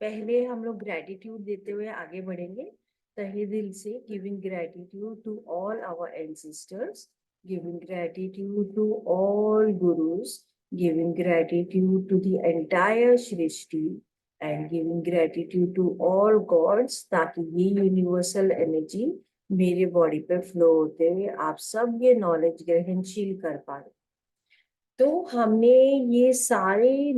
पहले हम लोग ग्रेटिट्यूड देते हुए आगे बढ़ेंगे। तहे दिल से giving gratitude to all our ancestors, giving gratitude to all gurus, giving gratitude to the entire सृष्टि and giving gratitude to all gods, ताकि ये यूनिवर्सल एनर्जी मेरे बॉडी पे फ्लो होते हुए आप सब ये नॉलेज ग्रहणशील कर पा रहे। तो हमने ये सारे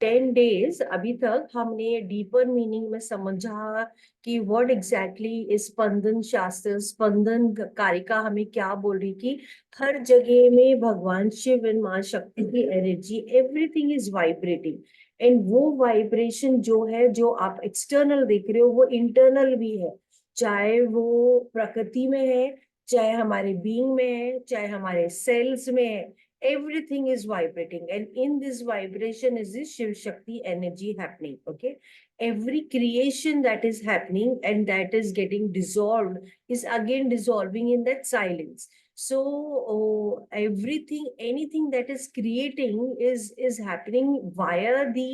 10 डेज अभी तक हमने डीपर मीनिंग में समझा कि व्हाट एग्जैक्टली इज स्पंदन शास्त्र, स्पंदन कारिका हमें क्या बोल रही कि हर जगह में भगवान शिव एंड माँ शक्ति की energy, everything is vibrating. And वो वाइब्रेशन जो है, जो आप एक्सटर्नल देख रहे हो, वो इंटरनल भी है। चाहे वो प्रकृति में है, चाहे हमारे बीइंग में है, चाहे हमारे सेल्स में है, everything is vibrating, and in this vibration is this Shiv Shakti energy happening. Okay, every creation that is happening and that is getting dissolved is again dissolving in that silence. So everything, anything that is creating is happening via the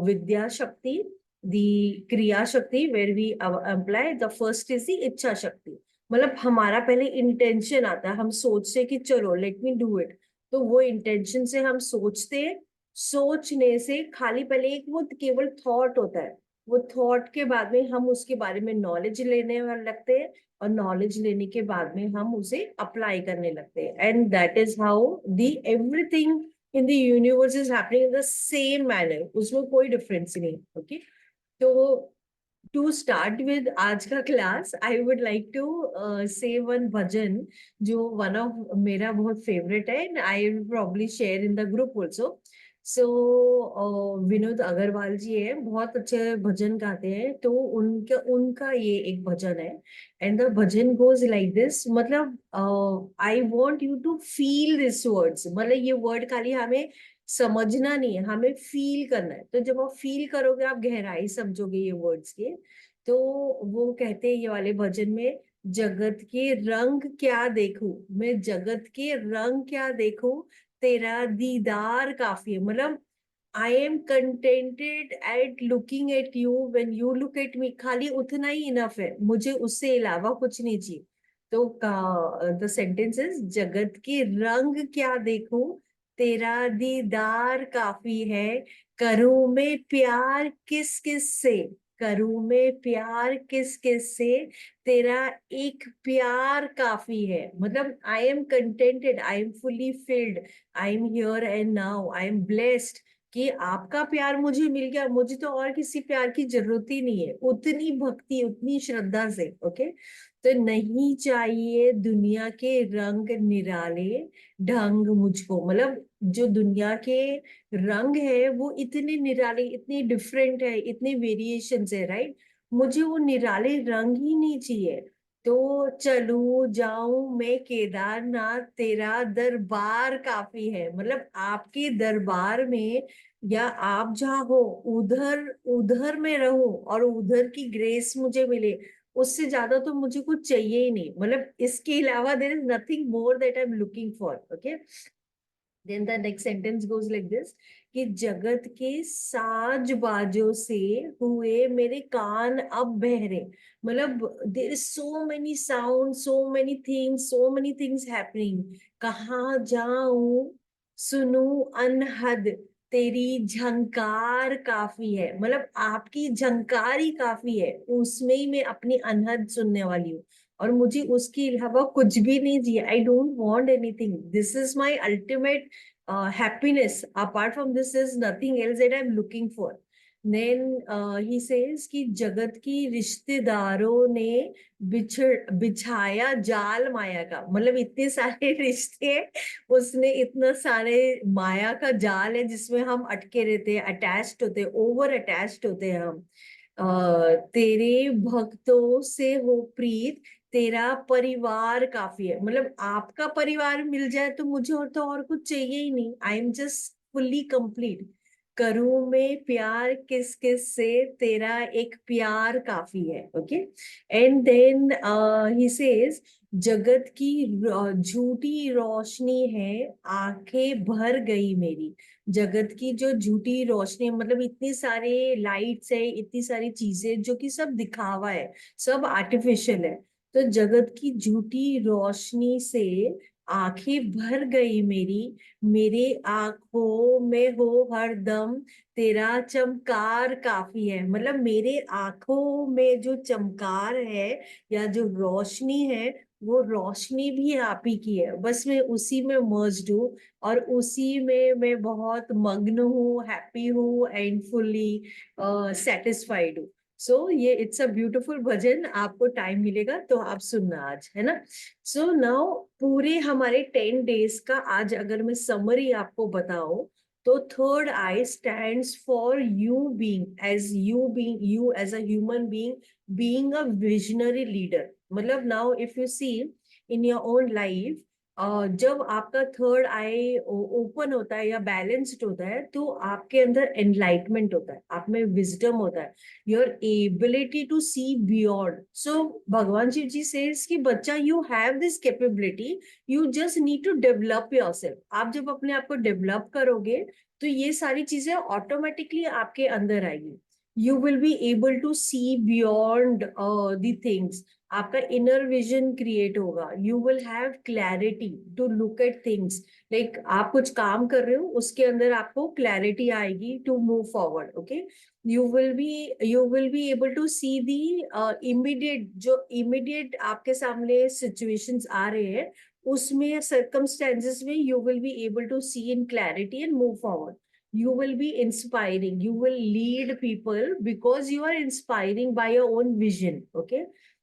Vidya Shakti, the Kriya Shakti, where we apply the first is the Ichha Shakti. मतलब हमारा पहले intention आता है, हम सोचते कि चलो let me do it. तो वो इंटेंशन से हम सोचते हैं। सोचने से खाली पहले एक वो केवल थॉट होता है। वो थॉट के बाद में हम उसके बारे में नॉलेज लेने वाले लगते हैं, और नॉलेज लेने के बाद में हम उसे अप्लाई करने लगते हैं। And that is how the everything in the universe is happening in the same manner, उसमें कोई डिफरेंस नहीं। ओके, तो टू स्टार्ट विद आज का class, I would like to say one bhajan जो वन ऑफ मेरा बहुत फेवरेट है, and I will probably share in the group also. So Vinod Agrawal ji है, बहुत अच्छे भजन गाते हैं, तो उनका उनका ये एक भजन है। And the bhajan goes like this, मतलब I want you to feel this words. मतलब ये वर्ड खाली हमें समझना नहीं है, हमें फील करना है। तो जब आप फील करोगे, आप गहराई समझोगे ये वर्ड्स के। तो वो कहते हैं ये वाले भजन में, जगत के रंग क्या देखूं, मैं जगत के रंग क्या देखूं, तेरा दीदार काफी है। मतलब I am contented at looking at you, when you look at me, खाली उतना ही इनफ है, मुझे उससे अलावा कुछ नहीं चाहिए। तो द सेंटेंस इज, जगत के रंग क्या देखूं, तेरा दीदार काफी है, करूं मैं प्यार किस किस से, करूं मैं प्यार किस किस से, तेरा एक प्यार काफी है। मतलब I am contented, I am fully filled, I am here and now, I am blessed कि आपका प्यार मुझे मिल गया, मुझे तो और किसी प्यार की जरूरत ही नहीं है, उतनी भक्ति उतनी श्रद्धा से। ओके, तो नहीं चाहिए दुनिया के रंग निराले ढंग मुझको। मतलब जो दुनिया के रंग है वो इतने निराले, इतने डिफरेंट है, इतने वेरिएशंस है, राइट। मुझे वो निराले रंग ही नहीं चाहिए। तो चलू जाऊं मैं केदारनाथ, तेरा दरबार काफी है। मतलब आपके दरबार में, या आप जहाँ हो उधर, उधर मैं रहूं और उधर की ग्रेस मुझे मिले, उससे ज्यादा तो मुझे कुछ चाहिए ही नहीं। मतलब इसके अलावा there is nothing more that I am looking for. Okay, then the next sentence goes like this, कि जगत के साज बाजों से हुए मेरे कान अब बहरे। मतलब there is so many sound, so many things happening. कहाँ जाऊं सुनू अनहद, तेरी झंकार काफी है। मतलब आपकी झंकार ही काफी है, उसमें ही मैं अपनी अनहद सुनने वाली हूँ, और मुझे उसके अलावा कुछ भी नहीं चाहिए। I don't want anything, this is my ultimate happiness. Apart from this is nothing else that I'm looking for. Then he says कि जगत की रिश्तेदारों ने बिछाया जाल माया का। मतलब इतने सारे रिश्ते, उसने इतना सारे माया का जाल है जिसमें हम अटके रहते हैं, अटैच्ड होते हैं, ओवर अटैच्ड होते हैं हम। तेरे भक्तों से हो प्रीत, तेरा परिवार काफी है। मतलब आपका परिवार मिल जाए तो मुझे और तो और कुछ चाहिए ही नहीं, I am just fully complete. करूं मैं प्यार किस किस से, तेरा एक प्यार काफी है. Okay. And then he says, जगत की झूठी रोशनी है, आंखें भर गई मेरी. जगत की जो झूठी रोशनी, मतलब इतनी सारे लाइट्स है, इतनी सारी चीजें जो कि सब दिखावा है, सब आर्टिफिशियल है. तो जगत की झूठी रोशनी से आंखें भर गई मेरी, मेरे आंखों में हो हरदम तेरा चमकार काफी है. मतलब मेरे आंखों में जो चमकार है या जो रोशनी है, वो रोशनी भी आप ही की है. बस मैं उसी में मर्ज्ड हूँ और उसी में मैं बहुत मग्न हूँ, हैप्पी हूँ एंड फुल्ली सेटिस्फाइड हूँ. सो ये इट्स अ ब्यूटीफुल भजन. आपको टाइम मिलेगा तो आप सुनना आज, है ना. सो नाउ पूरे हमारे 10 डेज का आज अगर मैं समरी आपको बताऊं, तो third I stands for you as a human being a visionary leader. मतलब now if you see in your own life, जब आपका थर्ड आई ओपन होता है या बैलेंस्ड होता है, तो आपके अंदर एनलाइटमेंट होता है, आप में विजडम होता है, your ability to see beyond. So भगवान शिव जी सेज कि बच्चा, you have this capability, you just need to develop yourself. आप जब अपने आप को डेवलप करोगे, तो ये सारी चीजें ऑटोमेटिकली आपके अंदर आएगी. You will be able to see beyond the things. आपका इनर विजन क्रिएट होगा. You will have clarity to look at things. Like आप कुछ काम कर रहे हो, उसके अंदर आपको क्लैरिटी आएगी to move forward. Okay. You will be able to see the immediate, जो इमीडिएट आपके सामने सिचुएशंस आ रहे हैं, उसमें सर्कमस्टेंसेस में you will be able to see in clarity and move forward. You will be inspiring, you will lead people because you are inspiring by your own vision. Okay.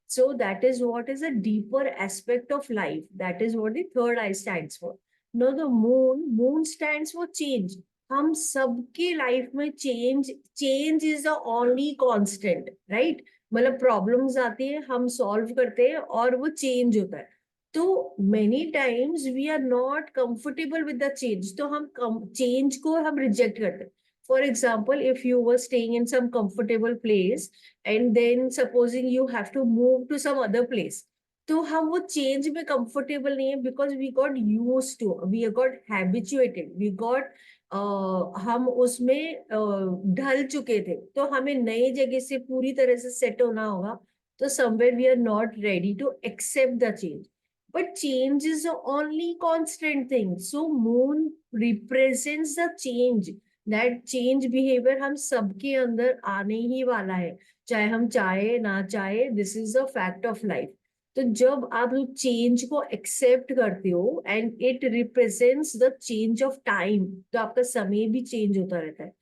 So that is what is a deeper aspect of life. That is what the third eye stands for. Now the moon stands for change. हम सबके life में change is the only constant, right. मतलब problems आती है, हम solve करते हैं और वो चेंज होता है. तो many times we are not comfortable with the change, तो हम चेंज को हम रिजेक्ट करते हैं. For example, if you were staying in some comfortable place and then supposing you have to move to some other place, तो हम वो change में कंफर्टेबल नहीं है, because we got use to, we got habituated, we got हम उसमें ढल चुके थे. तो हमें नई जगह से पूरी तरह से सेट होना होगा. तो somewhere we are not ready to accept the change. But change is the only constant thing. So moon represents the change. That change behavior हम सबके अंदर आने ही वाला है, चाहे हम चाहे ना चाहे. This is a fact of life. तो जब आप चेंज को एक्सेप्ट करते हो and it represents the change of time, तो आपका समय भी चेंज होता रहता है.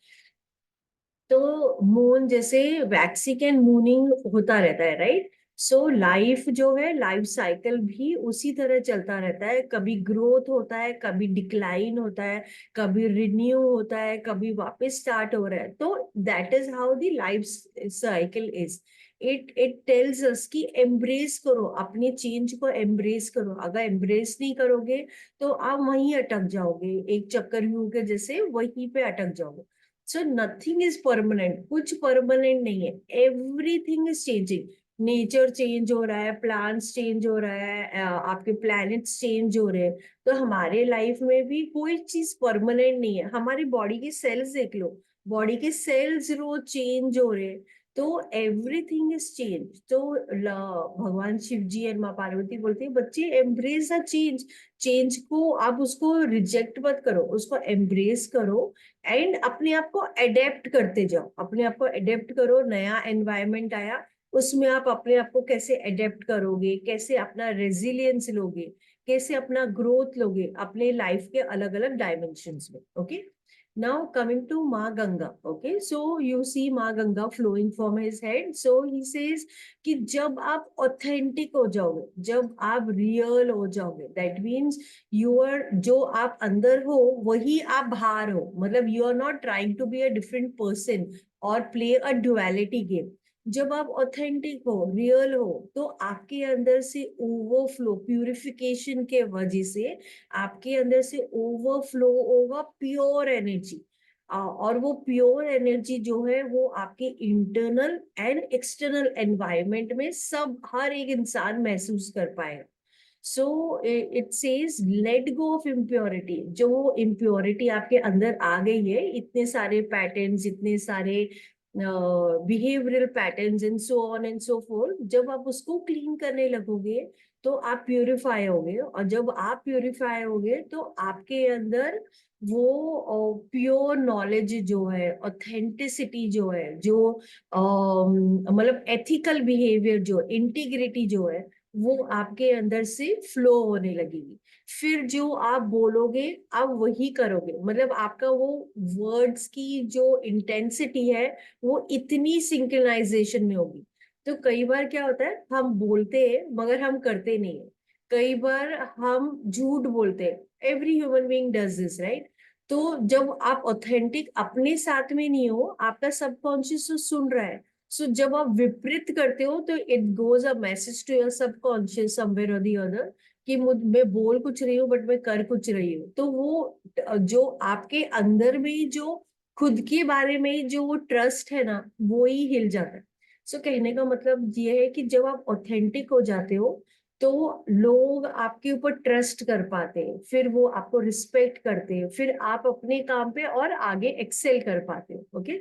तो मून जैसे वैक्सिक एंड मूनिंग होता रहता है, राइट. सो लाइफ जो है, लाइफ साइकिल भी उसी तरह चलता रहता है. कभी ग्रोथ होता है, कभी डिक्लाइन होता है, कभी रिन्यू होता है, कभी वापस स्टार्ट हो रहा है. तो that is how the life cycle is. It tells us कि एम्ब्रेस करो, अपने चेंज को एम्ब्रेस करो. अगर एम्ब्रेस नहीं करोगे, तो आप वहीं अटक जाओगे, एक चक्रव्यूह के जैसे वहीं पे अटक जाओगे. सो नथिंग इज परमानेंट, कुछ परमानेंट नहीं है. Everything is changing. Nature change हो रहा है, प्लांट्स चेंज हो रहा है, आपके प्लैनेट्स चेंज हो रहे हैं. तो हमारे लाइफ में भी कोई चीज परमानेंट नहीं है. हमारी बॉडी के सेल्स देख लो, बॉडी के सेल्स रोज चेंज हो रहे हैं. तो एवरीथिंग इज चेंज. तो भगवान शिव जी और माँ पार्वती बोलते हैं, बच्चे एम्ब्रेस द चेंज. चेंज को आप उसको रिजेक्ट मत करो, उसको एम्ब्रेस करो एंड अपने आप को अडेप्ट करते जाओ. अपने आप को अडेप्ट करो. नया एनवायरनमेंट आया, उसमें आप अपने आप को कैसे अडेप्ट करोगे, कैसे अपना रेजिलियंस लोगे, कैसे अपना ग्रोथ लोगे अपने लाइफ के अलग अलग डायमेंशंस में. Okay. Now coming to Maa Ganga. Okay. So you see Maa Ganga flowing from his head. So he says कि जब आप ऑथेंटिक हो जाओगे, जब आप रियल हो जाओगे, दैट मीन्स यूर जो आप अंदर हो वही आप बाहर हो. मतलब you are not trying to be a different person और प्ले अ ड्युअलिटी गेम. जब आप ऑथेंटिक हो, रियल हो, तो आपके अंदर से ओवरफ्लो, प्यूरिफिकेशन के वजह से आपके अंदर से ओवरफ्लो होगा प्योर एनर्जी. और वो प्योर एनर्जी जो है वो आपके इंटरनल एंड एक्सटर्नल एनवायरनमेंट में सब हर एक इंसान महसूस कर पाएगा। So it says let go of impurity. जो इम्प्योरिटी आपके अंदर आ गई है, इतने सारे पैटर्न्स, इतने सारे behavioural patterns and so on and so fourth, जब आप उसको क्लीन करने लगोगे तो आप प्यूरिफाई होगे, और जब आप प्यूरिफाई होगे तो आपके अंदर वो प्योर नॉलेज जो है, ऑथेंटिसिटी जो है, जो मतलब एथिकल बिहेवियर, जो इंटीग्रिटी जो है, वो आपके अंदर से फ्लो होने लगेगी। फिर जो आप बोलोगे आप वही करोगे, मतलब आपका वो वर्ड्स की जो इंटेंसिटी है वो इतनी सिंक्रोनाइजेशन में होगी। तो कई बार क्या होता है, हम बोलते हैं मगर हम करते नहीं है। कई बार हम झूठ बोलते हैं, every human being does this, right? तो जब आप ऑथेंटिक अपने साथ में नहीं हो, आपका सबकॉन्शियस तो सुन रहा है। सो जब आप विपरीत करते हो तो it goes a message to your subconscious somewhere और दी अदर कि मैं बोल कुछ रही हूँ बट मैं कर कुछ रही हूँ। तो वो जो आपके अंदर में जो खुद के बारे में जो वो ट्रस्ट है ना, वो ही हिल जाता है। सो कहने का मतलब ये है कि जब आप ऑथेंटिक हो जाते हो तो लोग आपके ऊपर ट्रस्ट कर पाते हैं, फिर वो आपको रिस्पेक्ट करते हैं, फिर आप अपने काम पे और आगे एक्सेल कर पाते हो। ओके?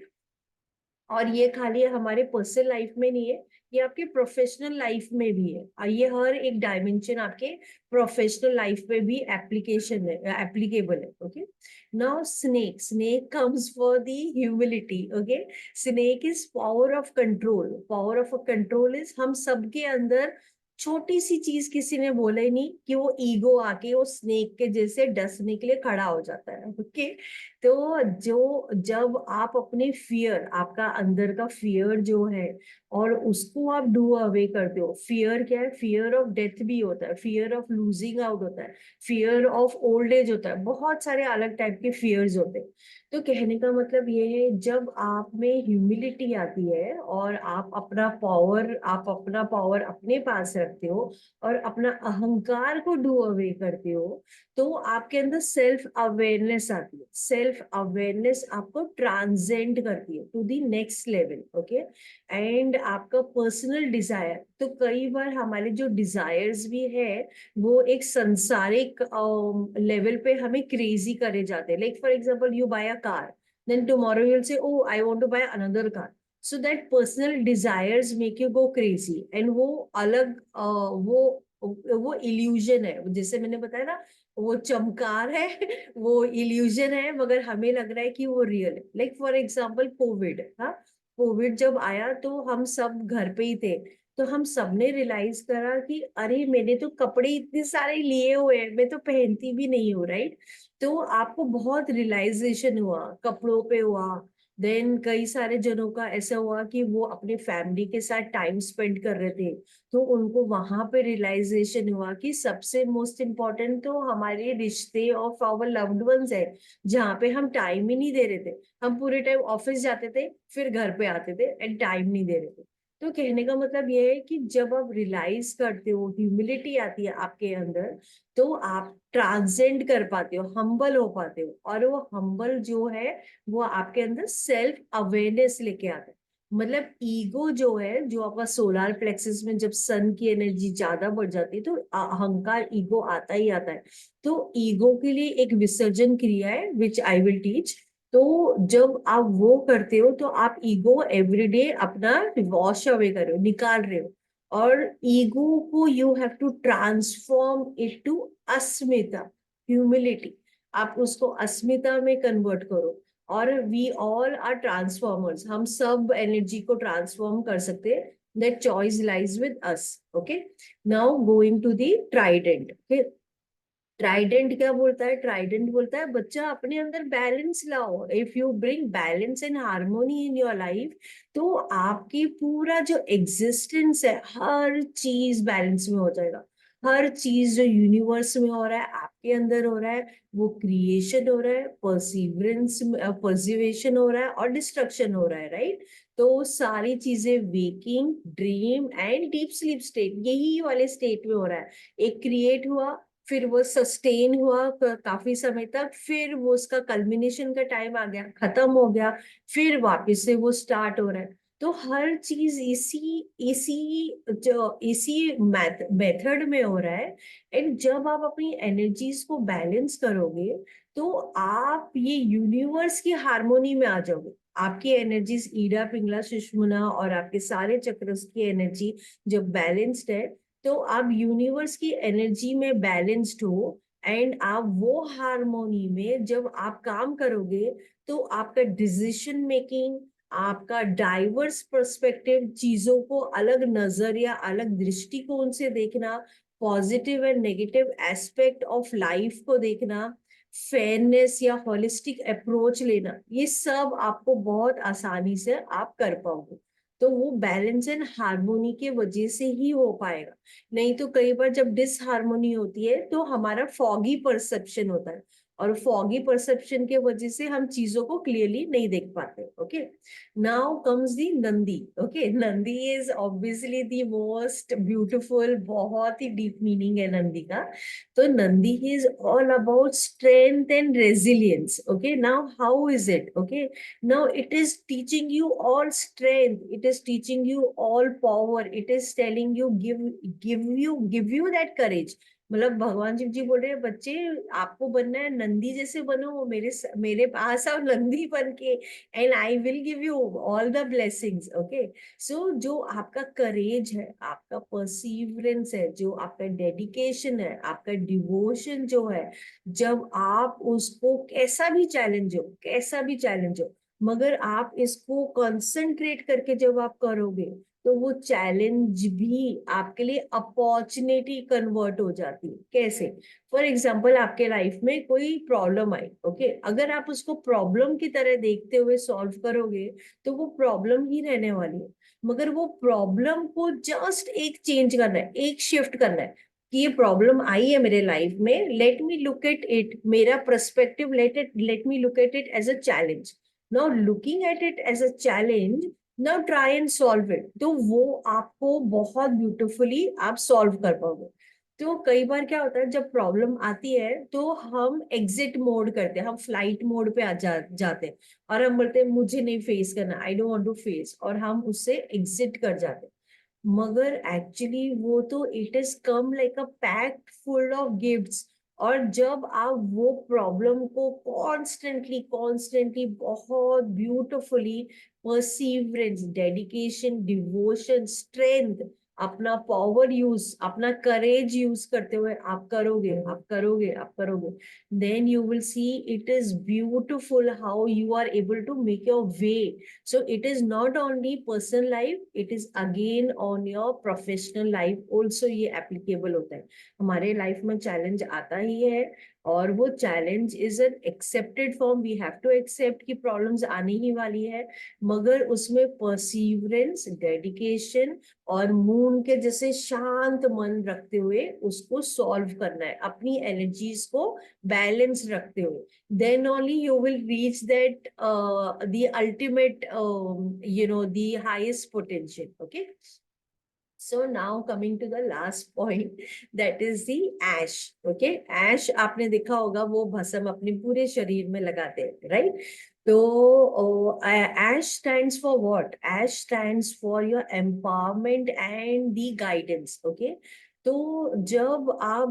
और ये खाली हमारे पर्सनल लाइफ में नहीं है, ये आपके प्रोफेशनल लाइफ में भी है, और ये हर एक डायमेंशन आपके प्रोफेशनल लाइफ में भी एप्लीकेशन है, एप्लीकेबल है। Okay? Now snake comes for the humility. Okay? Snake is power of control. Power of control is हम सबके अंदर छोटी सी चीज किसी ने बोले नहीं कि वो ईगो आके वो स्नेक के जैसे डसने के लिए खड़ा हो जाता है। ओके? तो जो जब आप अपने फियर, आपका अंदर का फियर जो है, और उसको आप डू अवे करते हो। फियर क्या है? फियर ऑफ डेथ भी होता है, फियर ऑफ लूजिंग आउट होता है, फियर ऑफ ओल्ड एज होता है, बहुत सारे अलग टाइप के फियर्स होते हैं। तो कहने का मतलब ये है, जब आप में ह्यूमिलिटी आती है और आप अपना पावर अपने पास रखते हो और अपना अहंकार को डू अवे करते हो, तो आपके अंदर सेल्फ अवेयरनेस आती है। सेल्फ अवेयरनेस आपको ट्रांसेंड करती है to the next level. Okay? And आपका पर्सनल डिजायर, तो कई बार हमारे जो डिजायर्स भी है वो एक संसारिक लेवल पे हमें क्रेजी करे जाते हैं। Like for example, you buy a car, then tomorrow you will say, oh I want to buy another car. So that personal desires make you go crazy, and वो अलग वो इल्यूजन है, जैसे मैंने बताया ना, वो चमकार है, वो इल्यूजन है, मगर हमें लग रहा है कि वो रियल है। लाइक फॉर एग्जांपल कोविड, हाँ, कोविड जब आया तो हम सब घर पे ही थे। तो हम सबने रियलाइज करा कि अरे मैंने तो कपड़े इतने सारे लिए हुए हैं, मैं तो पहनती भी नहीं हूँ, राइट? तो आपको बहुत रियलाइजेशन हुआ, कपड़ों पे हुआ। देन कई सारे जनों का ऐसा हुआ कि वो अपने फैमिली के साथ टाइम स्पेंड कर रहे थे, तो उनको वहां पे रियलाइजेशन हुआ कि सबसे मोस्ट इम्पोर्टेंट तो हमारे रिश्ते ऑफ आवर लव्ड वंस है, जहाँ पे हम टाइम ही नहीं दे रहे थे। हम पूरे टाइम ऑफिस जाते थे, फिर घर पे आते थे एंड टाइम नहीं दे रहे थे। तो कहने का मतलब ये है कि जब आप रियलाइज करते हो, ह्यूमिलिटी आती है आपके अंदर, तो आप ट्रांसेंड कर पाते हो, हम्बल हो पाते हो, और वो हम्बल जो है वो आपके अंदर सेल्फ अवेयरनेस लेके आता है। मतलब ईगो जो है, जो आपका सोलार प्लेक्सस में जब सन की एनर्जी ज्यादा बढ़ जाती है तो अहंकार, ईगो आता ही आता है। तो ईगो के लिए एक विसर्जन क्रिया है विच आई विल टीच। तो जब आप वो करते हो तो आप ईगो एवरीडे अपना वॉश अवे कर रहे हो, निकाल रहे हो। और ईगो को you have to transform it to अस्मिता, ह्यूमिलिटी। आप उसको अस्मिता में कन्वर्ट करो। और वी ऑल आर ट्रांसफॉर्मर्स, हम सब एनर्जी को ट्रांसफॉर्म कर सकते हैं। That choice lies with us. Okay? Now going to the trident. Trident क्या बोलता है? ट्राइडेंट बोलता है बच्चा अपने अंदर बैलेंस लाओ। If you bring balance and harmony in your life, तो आपकी पूरा जो एग्जिस्टेंस है, हर चीज बैलेंस में हो जाएगा। हर चीज जो यूनिवर्स में हो रहा है आपके अंदर हो रहा है, वो क्रिएशन हो रहा है, परसिवरेंस, परसिवेशन हो रहा है, और डिस्ट्रक्शन हो रहा है, राइट? तो सारी चीजें waking, dream and deep sleep state, यही वाले स्टेट में हो रहा है। एक क्रिएट हुआ, फिर वो सस्टेन हुआ काफी समय तक, फिर वो उसका कल्मिनेशन का टाइम आ गया, खत्म हो गया, फिर वापस से वो स्टार्ट हो रहा है। तो हर चीज इसी इसी जो इसी मेथड में हो रहा है। एंड जब आप अपनी एनर्जीज को बैलेंस करोगे, तो आप ये यूनिवर्स की हार्मोनी में आ जाओगे। आपकी एनर्जीज ईड़ा पिंगला सुषुम्ना और आपके सारे चक्रस की एनर्जी जब बैलेंस्ड है, तो आप यूनिवर्स की एनर्जी में बैलेंस्ड हो। एंड आप वो हार्मोनी में जब आप काम करोगे, तो आपका डिसीजन मेकिंग, आपका डाइवर्स पर्सपेक्टिव, चीजों को अलग नजर या अलग दृष्टिकोण से देखना, positive and negative aspect of life को देखना, फेयरनेस या होलिस्टिक अप्रोच लेना, ये सब आपको बहुत आसानी से आप कर पाओगे। तो वो बैलेंस एंड हार्मोनी के वजह से ही हो पाएगा। नहीं तो कई बार जब डिसहार्मोनी होती है, तो हमारा फॉगी परसेप्शन होता है, और फॉगी परसेप्शन के वजह से हम चीजों को क्लियरली नहीं देख पाते। Okay, now comes the Nandi. Okay, Nandi is obviously the most beautiful, बहुत ही डीप मीनिंग है नंदी का। तो Nandi is all about strength and resilience. Okay, now how is it? Okay, now it is teaching you all strength, it is teaching you all power, it is telling you, give you that courage। मतलब भगवान शिव जी बोल रहे हैं, बच्चे आपको बनना है नंदी जैसे बनो, मेरे पास आओ नंदी बन के, and I will give you all the blessings. Okay, so जो आपका करेज है, आपका परसीवरेंस है, जो आपका डेडिकेशन है, आपका डिवोशन जो है, जब आप उसको कैसा भी चैलेंज हो, मगर आप इसको कंसंट्रेट करके जब आप करोगे, तो वो चैलेंज भी आपके लिए अपॉर्चुनिटी कन्वर्ट हो जाती है। कैसे? फॉर एग्जाम्पल, आपके लाइफ में कोई प्रॉब्लम आई। ओके, अगर आप उसको प्रॉब्लम की तरह देखते हुए सॉल्व करोगे, तो वो प्रॉब्लम ही रहने वाली है। मगर वो प्रॉब्लम को जस्ट एक चेंज करना है, एक शिफ्ट करना है, कि ये प्रॉब्लम आई है मेरे लाइफ में, let me look at it, मेरा perspective, let me look at it as a challenge. Now looking at it as a challenge, now try and solve it, तो वो आपको बहुत ब्यूटिफुली आप सॉल्व कर पाओगे। तो कई बार क्या होता है, जब प्रॉब्लम आती है, तो हम एग्जिट मोड करते हैं, हम फ्लाइट मोड पे जाते हैं, और हम बोलते हैं मुझे नहीं फेस करना, I don't want to face, और हम उससे एग्जिट कर जाते हैं। मगर एक्चुअली वो तो it is come like a packed full of gifts. और जब आप वो प्रॉब्लम को कॉन्स्टेंटली कॉन्स्टेंटली बहुत beautifully, perseverance, dedication, devotion, strength, अपना पावर यूज, अपना करेज यूज करते हुए आप करोगे, then you will see it is beautiful how you are able to make your way. So it is not only personal life, it is again on your professional life also, ये applicable होता है। हमारे life में challenge आता ही है, और वो challenge is an accepted form, we have to accept कि प्रॉब्लम्स आने ही वाली है। मगर उसमें परसीवरेंस, डेडिकेशन और मून के जैसे शांत मन रखते हुए उसको सॉल्व करना है, अपनी एनर्जीज को बैलेंस रखते हुए। then only you will reach that the ultimate, the highest potential. Okay, so now coming to the last point, that is the ash. Okay, ash आपने देखा होगा, वो भस्म अपने पूरे शरीर में लगाते हैं, right? तो ash stands for what? Ash stands for your empowerment and the guidance. Okay, तो जब आप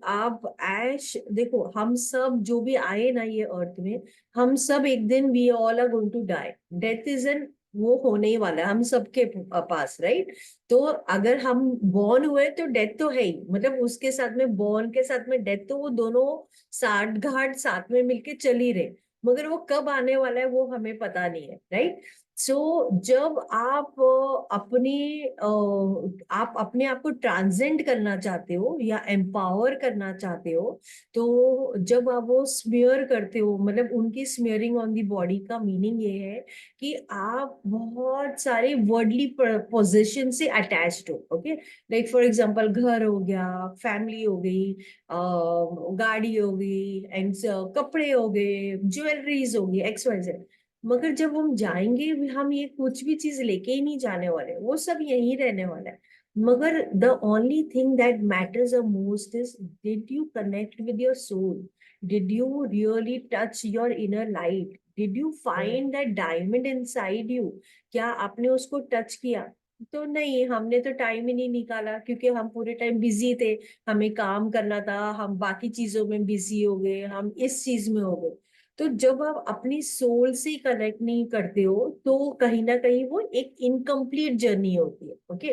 आप ऐश देखो, हम सब जो भी आए ना ये अर्थ में, हम सब एक दिन we all are going to die, death is an, वो होने ही वाला है हम सबके पास, राइट? तो अगर हम बॉर्न हुए, तो डेथ तो है ही, मतलब उसके साथ में बॉर्न के साथ में डेथ, तो वो दोनों साठ घाट साथ में मिलके चल ही रहे। मगर वो कब आने वाला है वो हमें पता नहीं है, राइट? सो जब आप अपने आप को ट्रांसेंड करना चाहते हो या एम्पावर करना चाहते हो, तो जब आप वो स्मियर करते हो, मतलब उनकी स्मियरिंग ऑन दी बॉडी का मीनिंग ये है कि आप बहुत सारे वर्डली पोजीशन से अटैच्ड हो। ओके, लाइक फॉर एग्जांपल, घर हो गया, फैमिली हो गई, गाड़ी हो गई, एंड कपड़े हो गए, ज्वेलरीज हो गई, एक्स वाई जेड। मगर जब हम जाएंगे, हम ये कुछ भी चीज लेके ही नहीं जाने वाले, वो सब यहीं रहने वाला है। मगर the only thing that matters the most is, did you connect with your soul? Did you really touch your inner light? Did you find that diamond inside you? क्या आपने उसको टच किया? तो नहीं, हमने तो टाइम ही नहीं निकाला, क्योंकि हम पूरे टाइम बिजी थे। हमें काम करना था, हम बाकी चीजों में बिजी हो गए, हम इस चीज में हो गए। तो जब आप अपनी सोल से कनेक्ट नहीं करते हो, तो कहीं ना कहीं वो एक इनकम्प्लीट जर्नी होती है। ओके,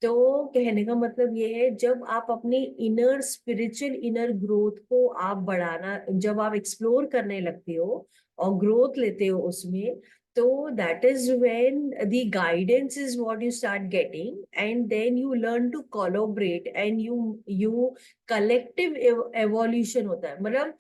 तो कहने का मतलब ये है, जब आप अपने इनर स्पिरिचुअल इनर ग्रोथ को आप बढ़ाना, जब आप एक्सप्लोर करने लगते हो और ग्रोथ लेते हो उसमें, तो that is when the guidance is what you start getting, and then you learn to collaborate, and you collective evolution होता है। मतलब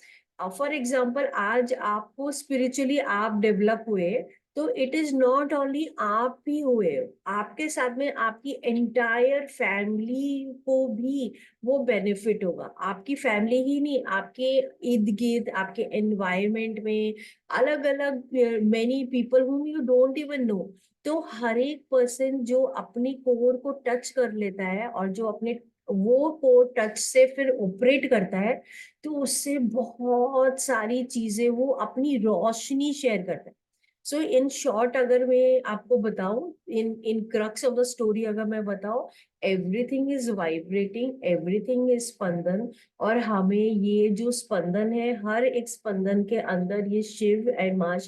फॉर एग्जाम्पल, आज आपको स्पिरिचुअली आप डेवलप हुए, तो इट इज नॉट ओनली आप ही हुए, आपके साथ में आपकी एंटायर फैमिली को भी वो बेनिफिट होगा। आपकी फैमिली ही नहीं, आपके इर्द गिर्द, आपके एनवायरमेंट में अलग अलग many people whom you don't even know. तो हर एक पर्सन जो अपनी कोर को टच कर लेता है, और जो अपने वो कोर टच से फिर ऑपरेट करता है, तो उससे बहुत सारी चीजें वो अपनी रोशनी शेयर करता है। सो इन शॉर्ट, अगर मैं आपको बताऊं, in in crux of the story अगर मैं बताऊं, everything is vibrating, everything is स्पंदन। और हमें ये जो स्पंदन है, हर एक स्पंदन के अंदर ये शिव एंड माँ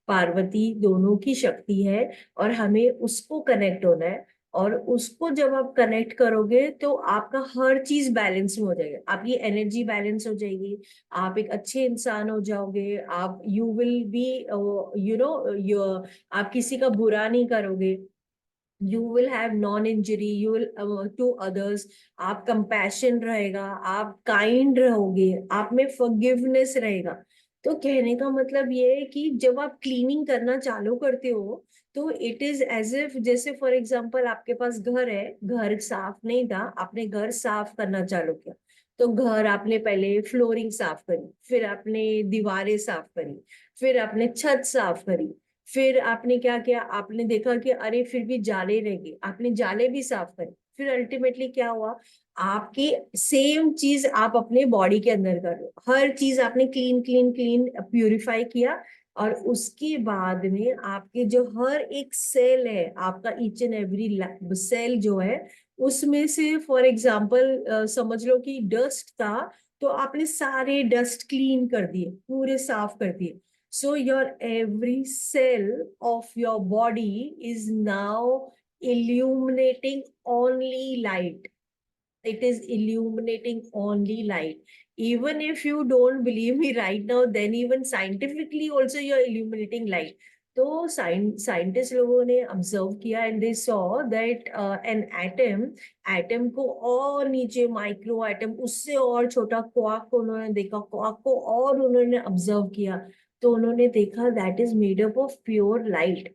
पार्वती दोनों की शक्ति है, और हमें उसको कनेक्ट होना है। और उसको जब आप कनेक्ट करोगे, तो आपका हर चीज बैलेंस में हो जाएगा, आपकी एनर्जी बैलेंस हो जाएगी, आप एक अच्छे इंसान हो जाओगे, आप you will be you know, आप किसी का बुरा नहीं करोगे, you will have non injury, you will to others, आप कंपैशन रहेगा, आप काइंड रहोगे, आप में फॉरगिवनेस रहेगा। तो कहने का मतलब ये है कि जब आप क्लीनिंग करना चालू करते हो, तो इट इज एज इफ, जैसे फॉर एग्जांपल आपके पास घर है, घर साफ नहीं था, आपने घर साफ करना चालू किया। तो घर आपने पहले फ्लोरिंग साफ करी, फिर आपने दीवारें साफ करी, फिर आपने छत साफ करी, फिर आपने क्या किया, आपने देखा कि अरे फिर भी जाले रह गए, आपने जाले भी साफ करे। फिर अल्टीमेटली क्या हुआ, आपकी सेम चीज आप अपने बॉडी के अंदर कर रहे हो, हर चीज आपने क्लीन क्लीन क्लीन प्यूरिफाई किया। और उसके बाद में आपके जो हर एक सेल है, आपका ईच एंड एवरी सेल जो है, उसमें से फॉर एग्जाम्पल समझ लो कि डस्ट था, तो आपने सारे डस्ट क्लीन कर दिए, पूरे साफ कर दिए। So your every cell of your body is now illuminating only light. It is illuminating only light. Even if you don't believe me right now, then even scientifically also you're illuminating light. तो scientist लोगों ने observe किया, and they saw that an atom, atom को और नीचे micro atom, उससे और छोटा क्वार्क को उन्होंने देखा, क्वार्क को और उन्होंने ऑब्जर्व किया, तो उन्होंने देखा that is made up of pure light.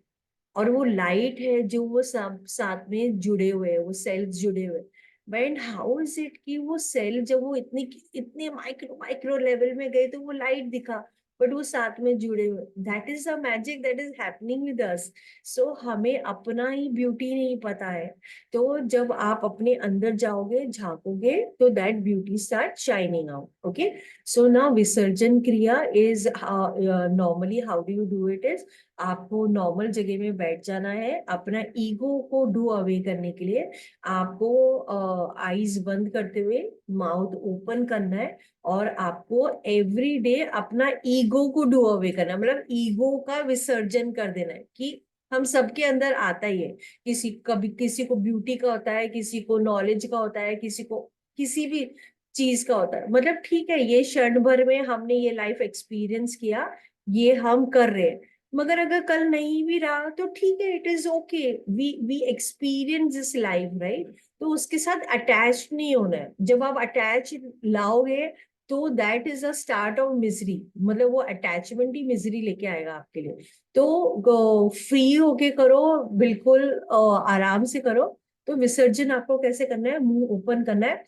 और वो लाइट है जो वो सब साथ में जुड़े हुए हैं, वो सेल्स जुड़े हुए। बट हाउ इज इट कि वो सेल जब वो इतनी इतने माइक्रो माइक्रो लेवल में गए, तो वो लाइट दिखा, बट वो साथ में जुड़े हुए। That is the magic that is happening with us. So हमें अपना ही ब्यूटी नहीं पता है, तो जब आप अपने अंदर जाओगे, झांकोगे, तो that beauty start shining out. Okay, so now विसर्जन क्रिया is normally how do you do it is, आपको नॉर्मल जगह में बैठ जाना है, अपना ईगो को डू अवे करने के लिए आपको आईज बंद करते हुए माउथ ओपन करना है, और आपको एवरी डे अपना ईगो को डू अवे करना है, मतलब ईगो का विसर्जन कर देना है। कि हम सबके अंदर आता ही है, किसी कभी किसी को ब्यूटी का होता है, किसी को नॉलेज का होता है, किसी को किसी भी चीज का होता है। मतलब ठीक है, ये क्षण भर में हमने ये लाइफ एक्सपीरियंस किया, ये हम कर रहे हैं, मगर अगर कल नहीं भी रहा तो ठीक है, it is okay, we experience this life, right? तो उसके साथ अटैच नहीं होना है। जब आप अटैच लाओगे, तो that is a start of misery, मतलब वो अटैचमेंट ही मिजरी लेके आएगा आपके लिए। तो फ्री होके करो, बिल्कुल आराम से करो। तो विसर्जन आपको कैसे करना है, मुंह ओपन करना है।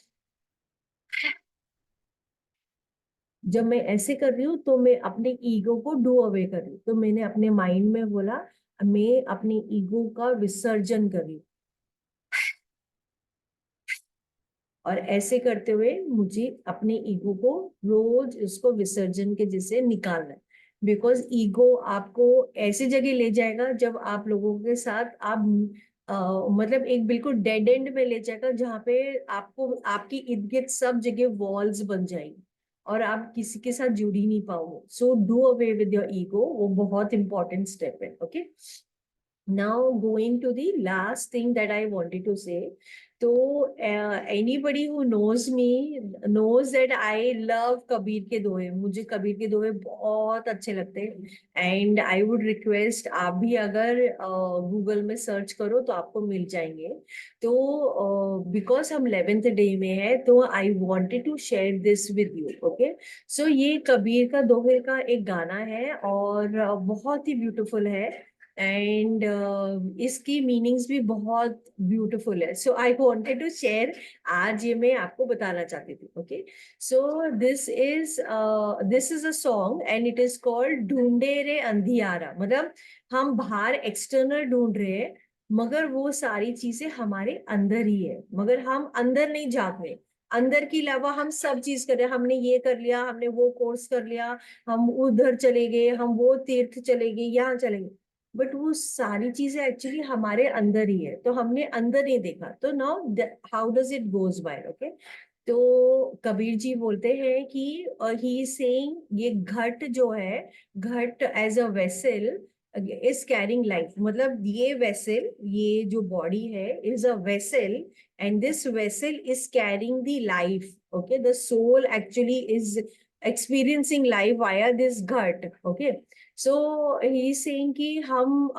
जब मैं ऐसे कर रही हूँ, तो मैं अपने ईगो को डू अवे कर रही हूँ, तो मैंने अपने माइंड में बोला, मैं अपने ईगो का विसर्जन कर रही हूँ। और ऐसे करते हुए मुझे अपने ईगो को रोज उसको विसर्जन के जैसे निकालना है। बिकॉज ईगो आपको ऐसी जगह ले जाएगा जब आप लोगों के साथ आप मतलब एक बिल्कुल डेड एंड में ले जाएगा, जहाँ पे आपको आपकी इर्द गिर्द सब जगह वॉल्स बन जाएंगी और आप किसी के साथ जुड़ ही नहीं पाओगे। So do away with your ego, वो बहुत इंपॉर्टेंट स्टेप है। Okay, now going to the last thing that I wanted to say. तो anybody who knows me knows that I love Kabir के दोहे। मुझे कबीर के दोहे बहुत अच्छे लगते हैं एंड आई वुड रिक्वेस्ट आप भी अगर गूगल में सर्च करो तो आपको मिल जाएंगे। तो बिकॉज हम 11th डे में है तो I wanted to share this with you. Okay, so ये कबीर का दोहे का एक गाना है और बहुत ही ब्यूटीफुल है एंड इसकी मीनिंग्स भी बहुत ब्यूटीफुल है। सो आई वांटेड टू शेयर, आज ये मैं आपको बताना चाहती थी। Okay, so this is a song and it is called ढूंढे रे अंधियारा। मतलब हम बाहर एक्सटर्नल ढूंढ रहे हैं मगर वो सारी चीजें हमारे अंदर ही है, मगर हम अंदर नहीं झांक रहे। अंदर के अलावा हम सब चीज कर रहे हैं, हमने ये कर लिया, हमने वो कोर्स कर लिया, हम उधर चले गए, हम वो तीर्थ चले गए, यहाँ चले गए, बट वो सारी चीजें एक्चुअली हमारे अंदर ही है, तो हमने अंदर नहीं देखा। तो now how does it goes by. Okay, तो कबीर जी बोलते हैं कि ही सेइंग ये घट जो है, घट as a vessel is carrying life. मतलब ये वेसल, ये जो बॉडी है is a vessel and this vessel is carrying the life. Okay, the soul actually is experiencing life via this घट। ओके, सो ही सेइंग कि हम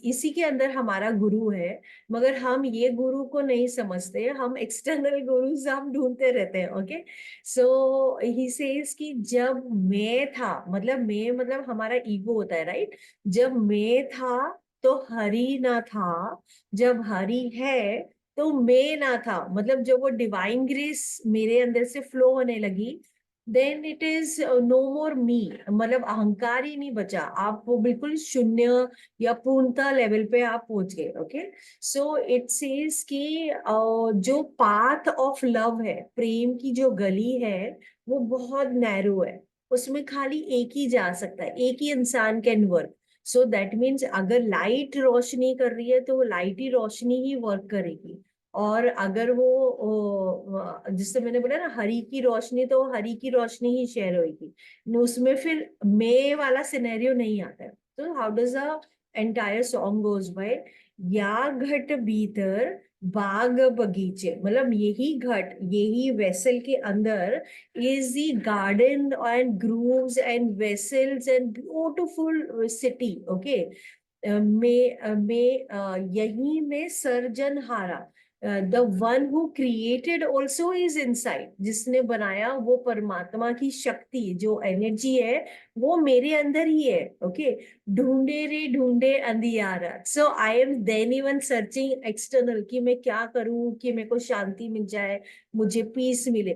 इसी के अंदर हमारा गुरु है, मगर हम ये गुरु को नहीं समझते, हम एक्सटर्नल गुरु से हम ढूंढते रहते हैं। ओके, सो ही सेज कि जब मैं था, मतलब मैं मतलब हमारा ईगो होता है, राइट। जब मैं था तो हरि ना था, जब हरि है तो मैं ना था। मतलब जब वो डिवाइन ग्रेस मेरे अंदर से फ्लो होने लगी, देन इट इज नो मोर मी। मतलब अहंकार ही नहीं बचा, आप वो बिल्कुल शून्य या पूर्णता लेवल पे आप पहुंच गए। ओके, सो इट सेज कि जो पाथ ऑफ लव है, प्रेम की जो गली है, वो बहुत नैरो है, उसमें खाली एक ही जा सकता है, एक ही इंसान can work. So that means अगर लाइट रोशनी कर रही है तो वो लाइट ही रोशनी ही वर्क करेगी। और अगर वो जिससे मैंने बोला ना हरी की रोशनी, तो हरी की रोशनी ही शेयर होगी, उसमें फिर मे वाला सिनेरियो नहीं आता है। तो how does a entire song goes by, या घट भीतर बाग बगीचे। मतलब यही घट, यही वेसल के अंदर is the garden and grooves and vessels and beautiful city. Okay, यही में सर्जनहारा, the one who created also is inside. जिसने बनाया वो परमात्मा की शक्ति, जो एनर्जी है वो मेरे अंदर ही है। ओके, ढूंढे रे ढूंढे अंधियारा। So I am then even searching external कि मैं क्या करूं कि मेरे को शांति मिल जाए, मुझे पीस मिले।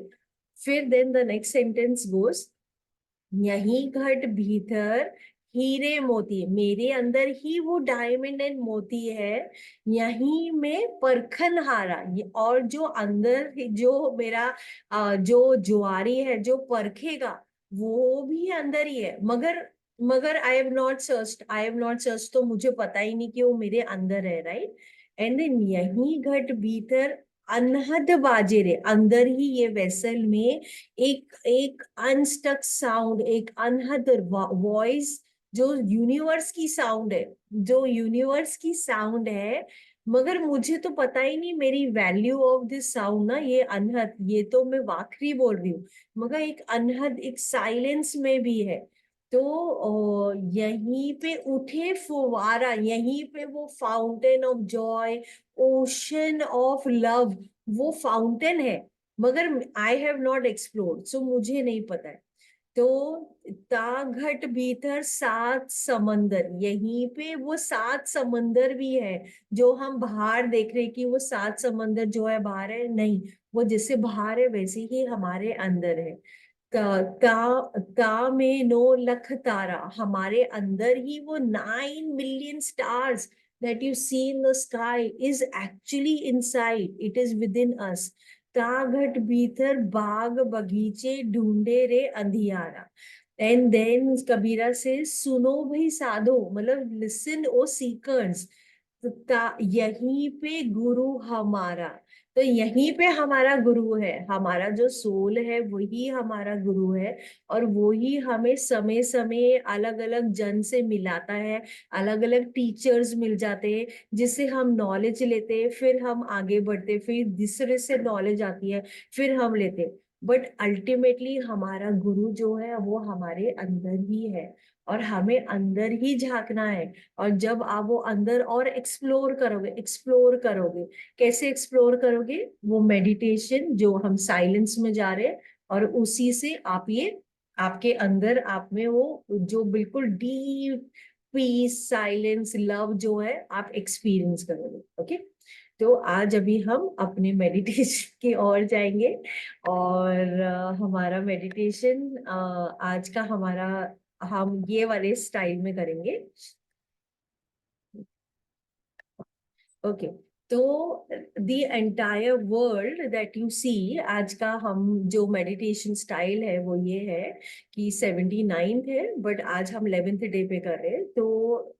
फिर then the next sentence goes, यही घट भीतर हीरे मोती। मेरे अंदर ही वो डायमंड एंड मोती है, यही में परखन हारा। और जो अंदर जो मेरा जो जुआरी है जो परखेगा, वो भी अंदर ही है। मगर आई हैव नॉट सर्च, तो मुझे पता ही नहीं कि वो मेरे अंदर है, राइट। एंड देन यही घट भीतर अनहद बाजे रे। अंदर ही ये वेसल में एक एक अनस्टक साउंड, एक अनहद वॉइस, जो यूनिवर्स की साउंड है, जो यूनिवर्स की साउंड है। मगर मुझे तो पता ही नहीं मेरी वैल्यू ऑफ दिस साउंड ना, ये अनहद, ये तो मैं वाकरी बोल रही हूँ, मगर एक अनहद एक साइलेंस में भी है। तो यहीं पे उठे फुवारा, यहीं पे वो fountain of Joy, ocean of love, वो फाउंटेन है। मगर आई हैव नॉट एक्सप्लोर्ड, सो मुझे नहीं पता है। तो ताघट भीतर सात समंदर, यहीं पे वो सात समंदर भी है। जो हम बाहर देख रहे कि वो सात समंदर जो है बाहर है, नहीं, वो जैसे बाहर है वैसे ही हमारे अंदर है। का में 9 लाख तारा, हमारे अंदर ही वो 9 million stars that you see in the sky is actually inside, it is within us। घट भीतर बाग बगीचे ढूंढे रे अंधियारा। एंड देन कबीरा से सुनो भाई साधो, मतलब लिसन ओ सीकर्स, यहीं पे गुरु हमारा। तो यहीं पे हमारा गुरु है, हमारा जो सोल है वही हमारा गुरु है। और वो ही हमें समय समय अलग अलग जन से मिलाता है, अलग अलग टीचर्स मिल जाते हैं जिससे हम नॉलेज लेते हैं, फिर हम आगे बढ़ते हैं, फिर दूसरे से नॉलेज आती है, फिर हम लेते हैं। बट अल्टीमेटली हमारा गुरु जो है वो हमारे अंदर ही है, और हमें अंदर ही झांकना है। और जब आप वो अंदर और एक्सप्लोर करोगे, एक्सप्लोर करोगे, कैसे एक्सप्लोर करोगे? वो मेडिटेशन जो हम साइलेंस में जा रहे हैं, और उसी से आप ये आपके अंदर आप में वो जो बिल्कुल डीप पीस, साइलेंस, लव जो है आप एक्सपीरियंस करोगे। ओके, तो आज अभी हम अपने मेडिटेशन की ओर जाएंगे। और हमारा मेडिटेशन आज का हमारा, हम ये वाले स्टाइल में करेंगे। ओके, तो the entire world that you see, आज का हम जो मेडिटेशन स्टाइल है वो ये है कि 79th है, बट आज हम 11th डे पे कर रहे हैं। तो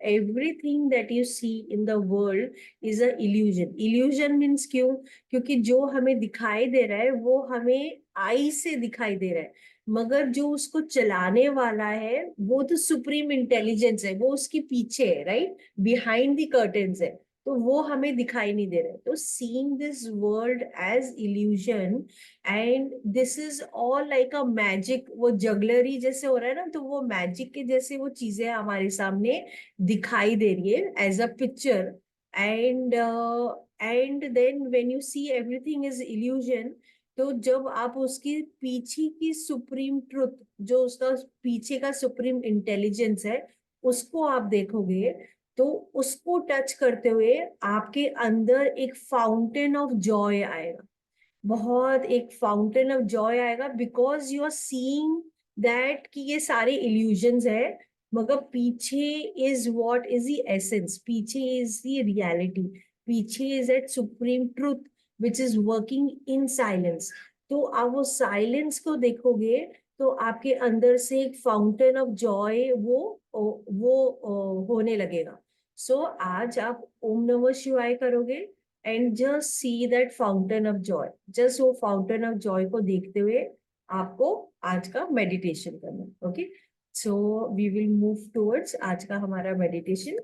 everything that you see in the world is a illusion. Illusion means क्यों? क्योंकि जो हमें दिखाई दे रहा है वो हमें आई से दिखाई दे रहा है, मगर जो उसको चलाने वाला है वो तो सुप्रीम इंटेलिजेंस है, वो उसके पीछे है, राइट, बिहाइंड द कर्टेन्स है। तो वो हमें दिखाई नहीं दे रहे। तो seeing this world as illusion, and this is all like a magic, वो जगलरी जैसे हो रहा है ना, तो वो मैजिक के जैसे वो चीजें हमारे सामने दिखाई दे रही है as a picture. And and then when you see everything is illusion, तो जब आप उसकी पीछे की सुप्रीम ट्रुथ, जो उसका पीछे का सुप्रीम इंटेलिजेंस है, उसको आप देखोगे, तो उसको टच करते हुए आपके अंदर एक फाउंटेन ऑफ जॉय आएगा। बहुत एक फाउंटेन ऑफ जॉय आएगा, because you are seeing that कि ये सारे इल्यूजन्स है, मगर पीछे is what is the essence, पीछे इज द रियलिटी, पीछे is that supreme truth which is working in silence. तो आप वो साइलेंस को देखोगे, तो आपके अंदर से एक फाउंटेन ऑफ जॉय वो होने लगेगा। सो आज आप ओम नमः शिवाय करोगे, and just see that fountain of joy, just वो फाउंटेन ऑफ जॉय को देखते हुए आपको आज का मेडिटेशन करना। Okay, so we will move towards आज का हमारा मेडिटेशन।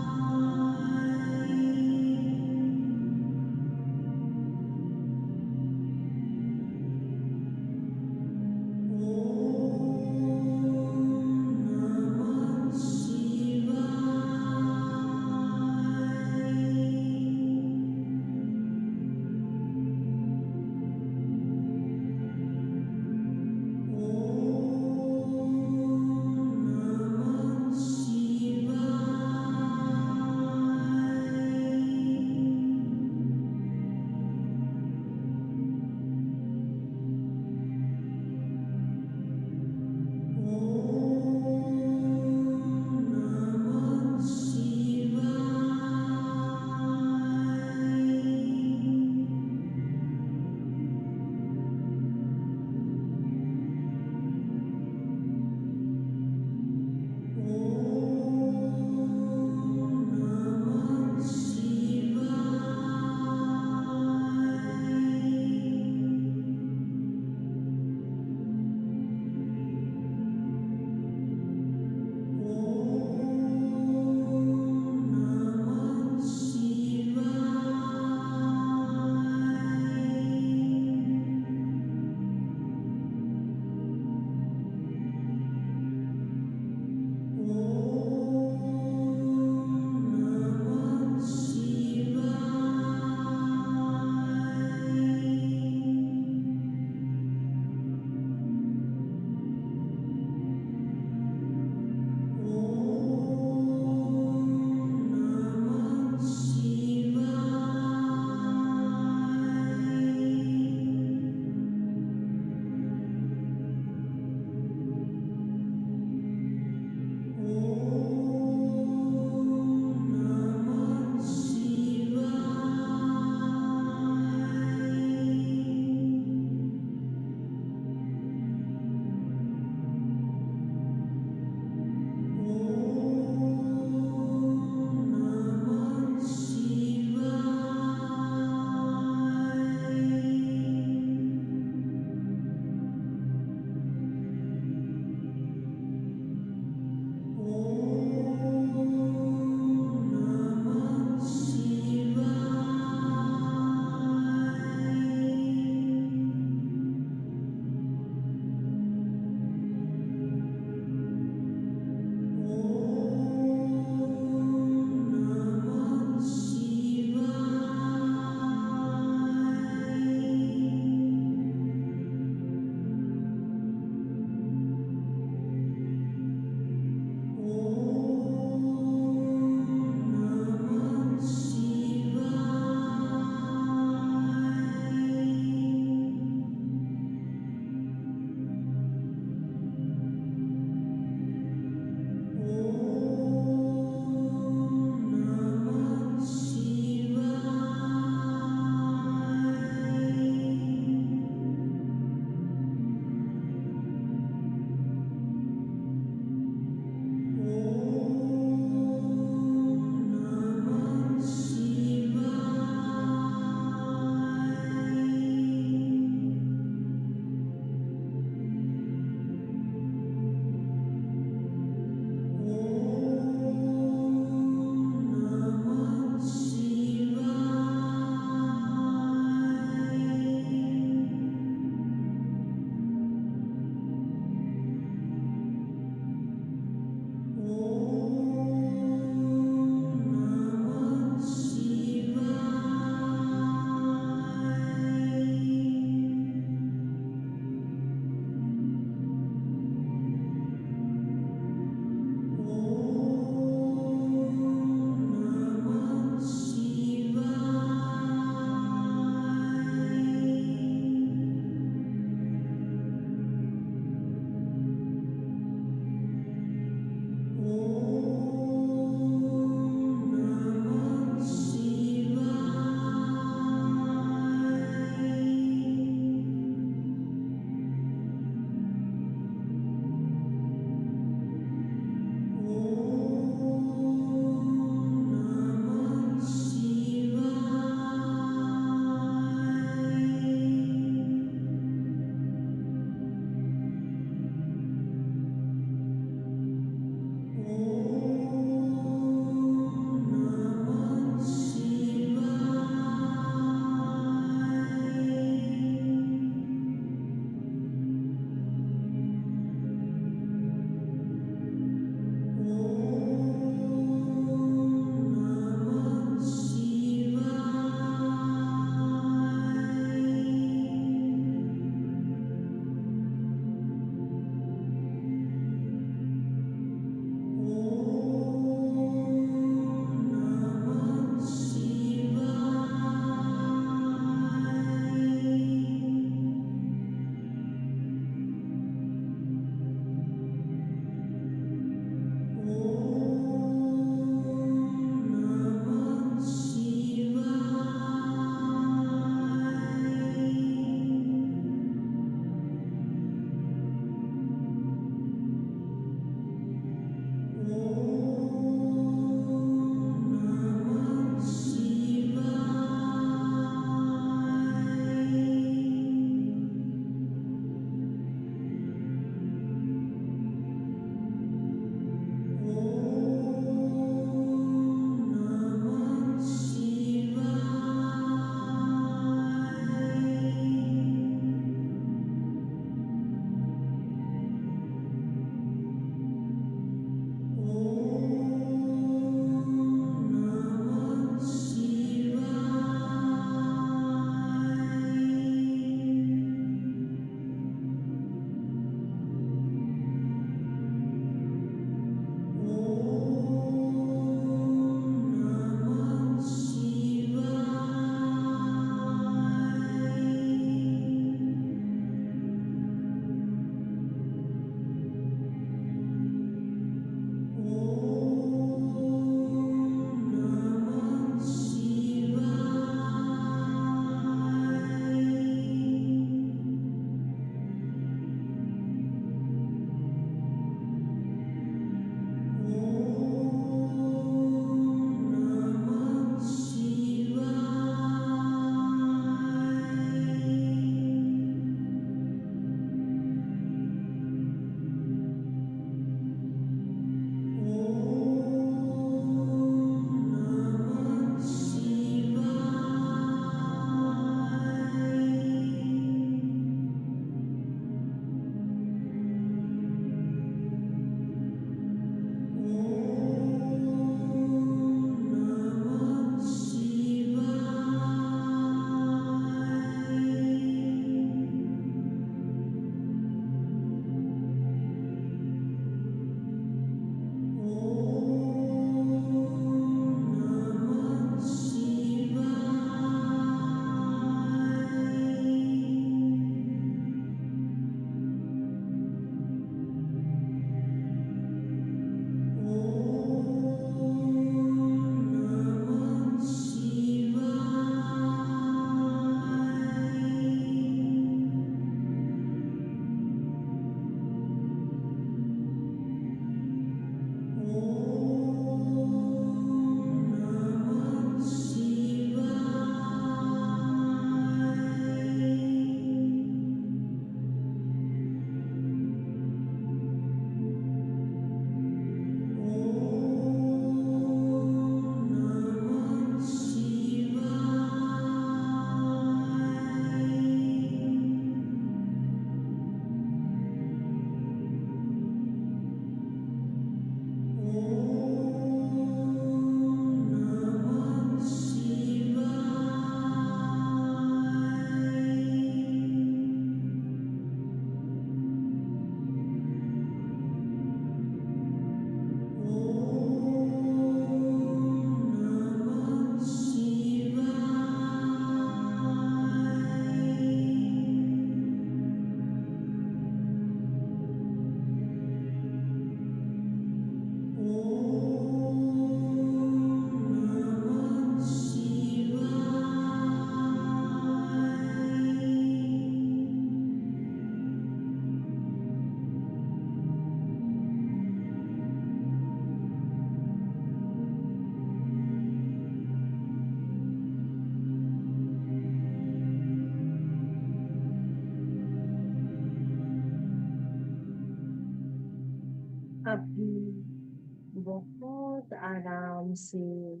अभी बहुत आराम से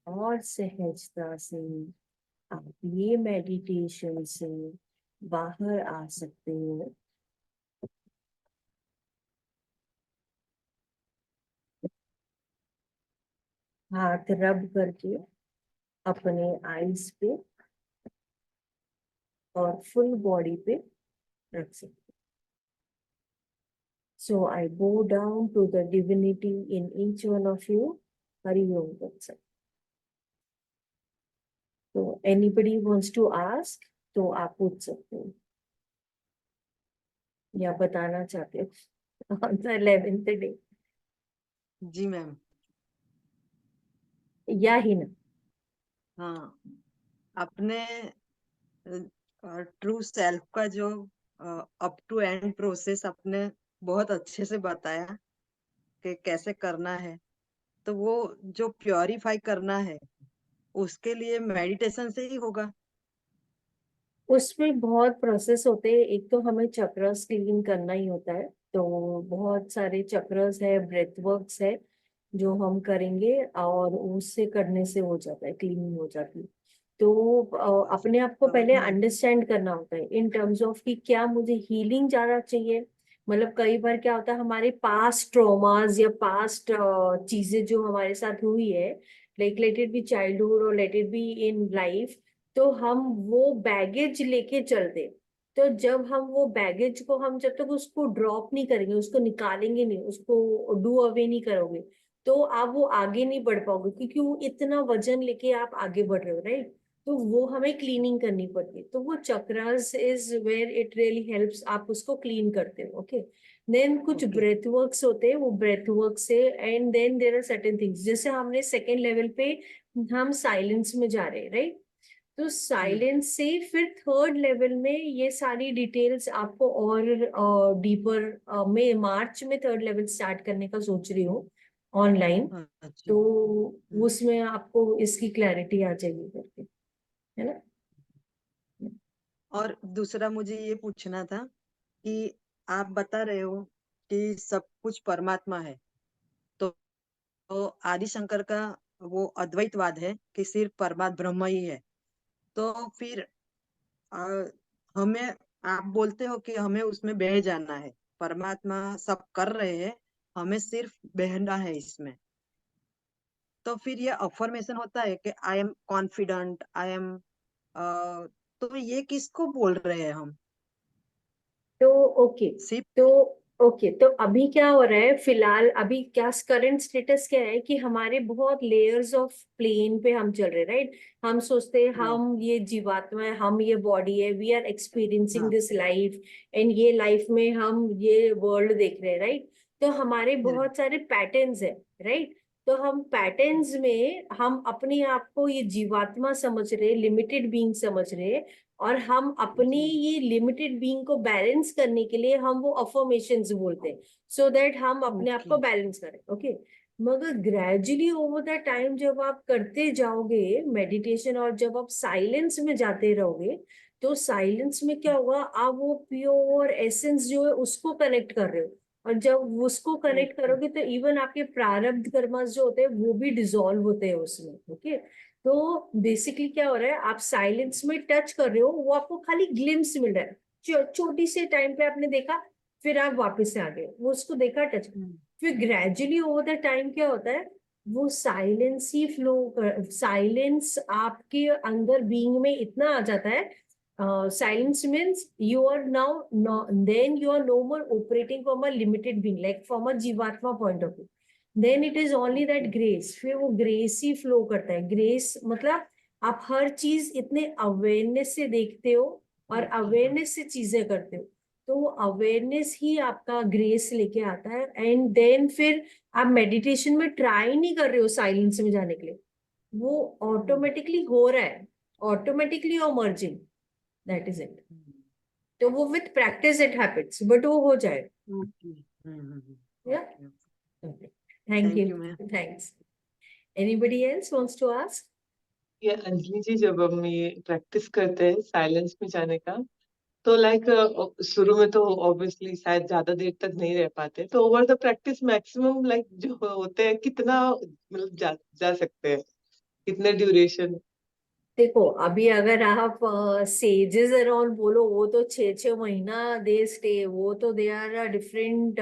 और सहजता से आप ये मेडिटेशन से बाहर आ सकते हो। हाथ रब करके अपने आईज पे और फुल बॉडी पे रख सकते हो। So I bow down to the divinity in each one of you. Hari Om Tat Sat. So anybody wants to ask, तो आप पूछ सकते हो या बताना चाहते हो on the 11th day जी मैम। या ही ना। हाँ, अपने ट्रू सेल्फ का जो अप टू एंड प्रोसेस आपने बहुत अच्छे से बताया कि कैसे करना है। तो वो जो प्योरीफाई करना है उसके लिए मेडिटेशन से ही होगा। उसमें बहुत प्रोसेस होते हैं। एक तो हमें चक्रस क्लीन करना ही होता है, तो बहुत सारे चक्रस है, ब्रेथ वर्क्स है जो हम करेंगे और उससे करने से हो जाता है, क्लीनिंग हो जाती है। तो अपने आप को समझ पहले में अंडरस्टैंड करना होता है इन टर्म्स ऑफ कि क्या मुझे हीलिंग ज्यादा चाहिए। मतलब कई बार क्या होता है, हमारे पास्ट ट्रॉमास या पास्ट चीजें जो हमारे साथ हुई है, like let it be childhood और let it be in life, तो हम वो बैगेज लेके चलते। तो जब हम वो बैगेज को, हम जब तक उसको ड्रॉप नहीं करेंगे, उसको निकालेंगे नहीं, उसको डू अवे नहीं करोगे, तो आप वो आगे नहीं बढ़ पाओगे, क्योंकि वो इतना वजन लेके आप आगे बढ़ रहे हो, राइट। तो वो हमें क्लीनिंग करनी पड़ती है। तो वो chakras is where it really helps, आप उसको क्लीन करते हो। ओके, देन कुछ ओके। ब्रेथ वर्क्स होते हैं, वो ब्रेथ वर्क से, and then there are certain things, जैसे हमने सेकेंड लेवल पे हम साइलेंस में जा रहे हैं, राइट। तो साइलेंस से फिर थर्ड लेवल में ये सारी डिटेल्स आपको और डीपर में मार्च में थर्ड लेवल स्टार्ट करने का सोच रही हूँ ऑनलाइन। अच्छा। तो उसमें आपको इसकी क्लैरिटी आ जाएगी करके, है ना। और दूसरा मुझे ये पूछना था कि आप बता रहे हो कि सब कुछ परमात्मा है, तो, तो आदि शंकर का वो अद्वैतवाद है कि सिर्फ परमात्मा ब्रह्म ही है। तो फिर आ, हमें, आप बोलते हो कि हमें उसमें बह जाना है, परमात्मा सब कर रहे हैं, हमें सिर्फ बहना है इसमें। तो फिर ये अफर्मेशन होता है कि I am confident, I am, तो ये किसको बोल रहे हैं हम? तो ओके, सिर्फ। तो ओके, तो अभी क्या हो रहा है फिलहाल, अभी क्या करंट स्टेटस क्या है कि हमारे बहुत लेयर्स ऑफ प्लेन पे हम चल रहे हैं, राइट। हम सोचते हैं हाँ हम ये जीवात्मा है, हम ये बॉडी है, वी आर एक्सपीरियंसिंग हाँ। दिस लाइफ, एंड ये लाइफ में हम ये वर्ल्ड देख रहे हैं, राइट। तो हमारे बहुत सारे पैटर्न्स है, राइट। तो हम पैटर्न्स में हम अपने आप को ये जीवात्मा समझ रहे, लिमिटेड बीइंग समझ रहे, और हम अपनी जी। ये लिमिटेड बीइंग को बैलेंस करने के लिए हम वो अफर्मेशंस बोलते हैं, सो दैट हम अपने आप ओके। को बैलेंस करें। ओके, मगर ग्रेजुअली ओवर द टाइम जब आप करते जाओगे मेडिटेशन, और जब आप साइलेंस में जाते रहोगे, तो साइलेंस में क्या होगा, आप वो प्योर एसेंस जो है उसको कनेक्ट कर रहे हो। और जब उसको कनेक्ट ओके। करोगे तो इवन आपके प्रारब्ध कर्म जो होते हैं वो भी डिसॉल्व होते हैं उसमें। ओके, तो बेसिकली क्या हो रहा है, आप साइलेंस में टच कर रहे हो, वो आपको खाली ग्लिम्स मिल रहा है, छोटी से टाइम पे आपने देखा, फिर आप वापस से आ गए, वो उसको देखा, टच। फिर ग्रेजुअली ओवर द टाइम क्या होता है, वो साइलेंस ही फ्लो कर, साइलेंस आपके अंदर बीइंग में इतना आ जाता है। Silence means you are now, then you are no more operating from a limited being, like from a जीवात्मा point of view. Then it is only that okay. Grace, फिर वो ग्रेस ही फ्लो करता है। ग्रेस मतलब आप हर चीज इतने awareness से देखते हो और ओके। अवेयरनेस से चीजें करते हो, तो वो अवेयरनेस ही आपका ग्रेस लेके आता है। एंड देन फिर आप मेडिटेशन में ट्राई नहीं कर रहे हो साइलेंस में जाने के लिए, वो ऑटोमेटिकली हो रहा है, automatically emerging, that is it. तो वो with practice it happens, but वो हो ओके। जाएगा। Okay. Thank thank you, you ma'am. Thanks. Anybody else wants to ask? ये अंजलि जी, जब हम ये प्रैक्टिस करते हैं साइलेंस में जाने का, तो लाइक शुरू में तो ऑब्वियसली शायद ज्यादा देर तक नहीं रह पाते, तो over the practice maximum like जो होते हैं कितना मतलब जा सकते हैं, कितने ड्यूरेशन? देखो अभी अगर आप सेजेस अराउंड बोलो, वो तो 6 6 महीना दे स्टे, वो तो they are different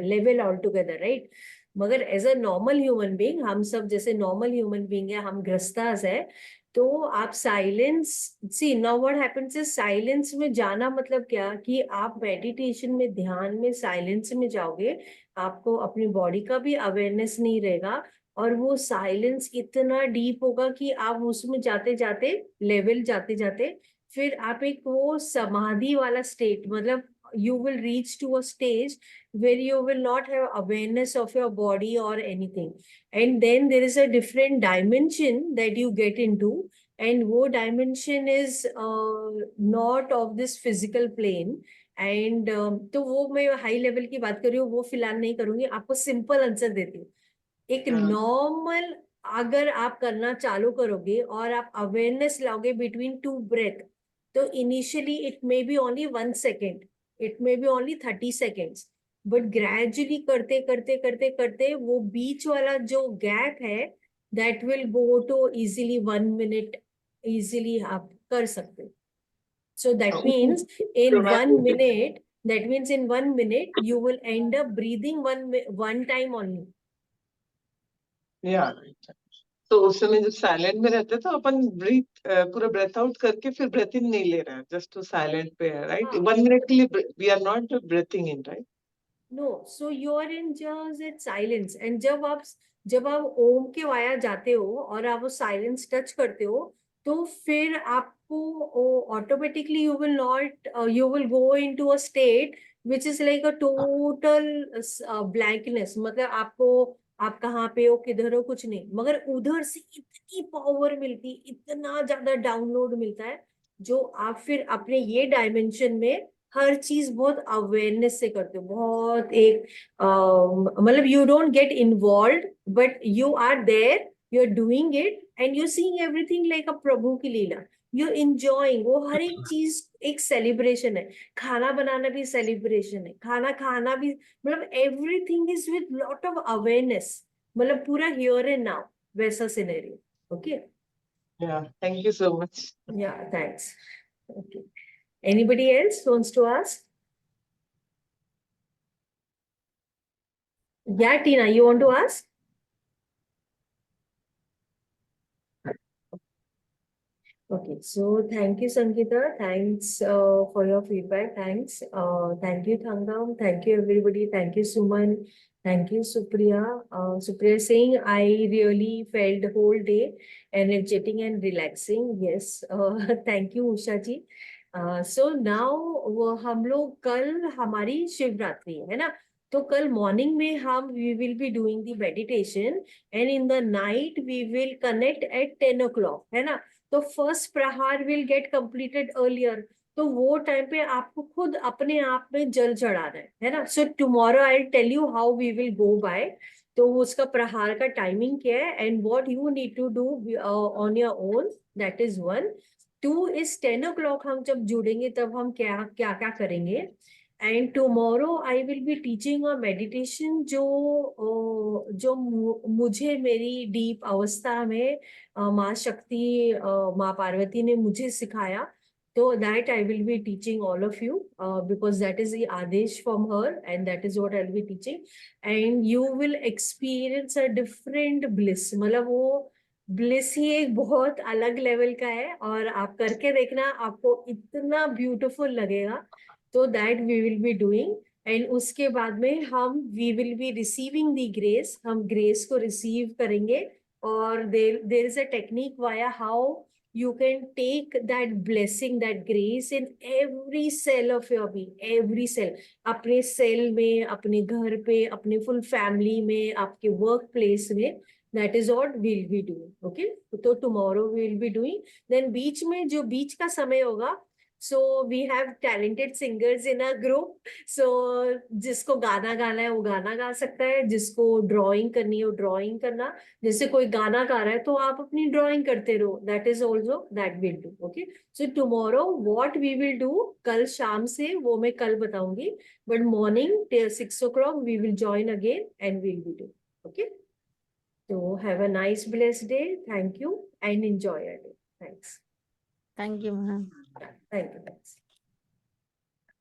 level all together, right? मगर as a normal human being, हम सब जैसे नॉर्मल ह्यूमन बीइंग है, हम ग्रस्तास है, तो आप silence, see now what happens is, silence में जाना मतलब क्या कि आप मेडिटेशन में, ध्यान में, साइलेंस में जाओगे, आपको अपनी बॉडी का भी अवेयरनेस नहीं रहेगा, और वो साइलेंस इतना डीप होगा कि आप उसमें जाते जाते, लेवल जाते जाते, फिर आप एक वो समाधि वाला स्टेट, मतलब you will reach to a stage where you will not have awareness of your body or anything, and then there is a different dimension that you get into, and wo dimension is not of this physical plane, and तो वो मैं high level की बात कर रही हूँ, वो फिलहाल नहीं करूंगी, आपको सिंपल आंसर देती हूँ। एक हाँ नॉर्मल, अगर आप करना चालू करोगे और आप अवेयरनेस लाओगे बिटवीन टू ब्रेथ, तो initially it may be only 1 second, it may be only 30 seconds, but gradually करते करते करते करते वो बीच वाला जो गैप है, that will go to easily 1 minute, easily आप कर सकते हो। So that means in one minute, that means in 1 minute you will end up breathing one time only. या तो उस समय जब साइलेंट में रहते हैं तो अपन ब्रीथ पूरा ब्रेथ आउट करके फिर ब्रेथ इन नहीं ले रहे हैं, जस्ट तो साइलेंट पे है, राइट? हाँ, 1 मिनट के लिए we are not breathing in, right? No, so you are in just at silence, and जब आप ओम के वाया जाते हो और आप वो साइलेंस टच करते हो, तो फिर आपको automatically you will not, you will go into a state which is like a total blankness, मतलब आपको, आप कहाँ पे हो, किधर हो, कुछ नहीं, मगर उधर से इतनी पावर मिलती, इतना ज्यादा डाउनलोड मिलता है, जो आप फिर अपने ये डायमेंशन में हर चीज बहुत अवेयरनेस से करते हो, बहुत एक मतलब you don't get involve, but you are there, you are doing it, and you seeing everything like a प्रभु की लीला, यू एंजॉयिंग, वो हर एक चीज एक सेलिब्रेशन है, खाना बनाना भी सेलिब्रेशन है, खाना खाना भी, मतलब everything is with lot of awareness, मतलब पूरा हियर एंड नाउ वैसा सिनेरियो। ओके, या थैंक यू सो मच। या thanks. Okay, anybody else wants to ask? Yeah, Tina, you want to ask? Okay, so thank you, Sangeeta. Thanks for your feedback. Thanks. Thank you, Thangam. Thank you, everybody. Thank you, Suman. Thank you, Supriya. Supriya saying, I really felt the whole day energetic and relaxing. Yes. Thank you, Usha ji. So now हम लोग कल हमारी शिवरात्रि है ना, तो कल morning में हम we will be doing the meditation, and in the night we will connect at 10 o'clock, है ना? तो फर्स्ट प्रहार विल गेट कंप्लीटेड अर्लियर, तो वो टाइम पे आपको खुद अपने आप में जल चढ़ाना है ना? So tomorrow I tell you how we will go by, तो उसका प्रहार का टाइमिंग क्या है, and what you need to do on your own, that is 1। 2 is 10 o'clock, हम जब जुड़ेंगे तब हम क्या क्या क्या करेंगे, and tomorrow I will be teaching a meditation जो मुझे मेरी डीप अवस्था में माँ शक्ति, माँ पार्वती ने मुझे सिखाया, तो that I will be teaching all of you, because that is the आदेश from her, and that is what I will be teaching, and you will experience a different bliss, मतलब वो ब्लिस ही एक बहुत अलग लेवल का है, और आप करके देखना, आपको इतना ब्यूटीफुल लगेगा, तो that we will be doing, and उसके बाद में हम we will be receiving the grace, हम ग्रेस को रिसीव करेंगे, or there is a technique via how you can take that blessing, that grace in every cell of your being, every cell, अपने cell में, अपने घर पे, अपने full family में, आपके वर्क प्लेस में, that is what we'll be doing. Okay, तो tomorrow we will be doing, then बीच में जो बीच का समय होगा, So we have talented singers in our group. So जिसको गाना गाना है वो गाना गा सकता है, जिसको ड्राइंग करनी है वो ड्राइंग करना, जैसे कोई गाना गा रहा है तो आप अपनी ड्राइंग करते रहो, that is also that will do. Okay, so tomorrow what we will do, कल शाम से वो मैं कल बताऊंगी, but morning till 6 o'clock we will join again and we'll be doing. Okay, so have a nice blessed day. Thank you and enjoy your day. Thanks. Thank you, ma'am. Thank you. Thanks.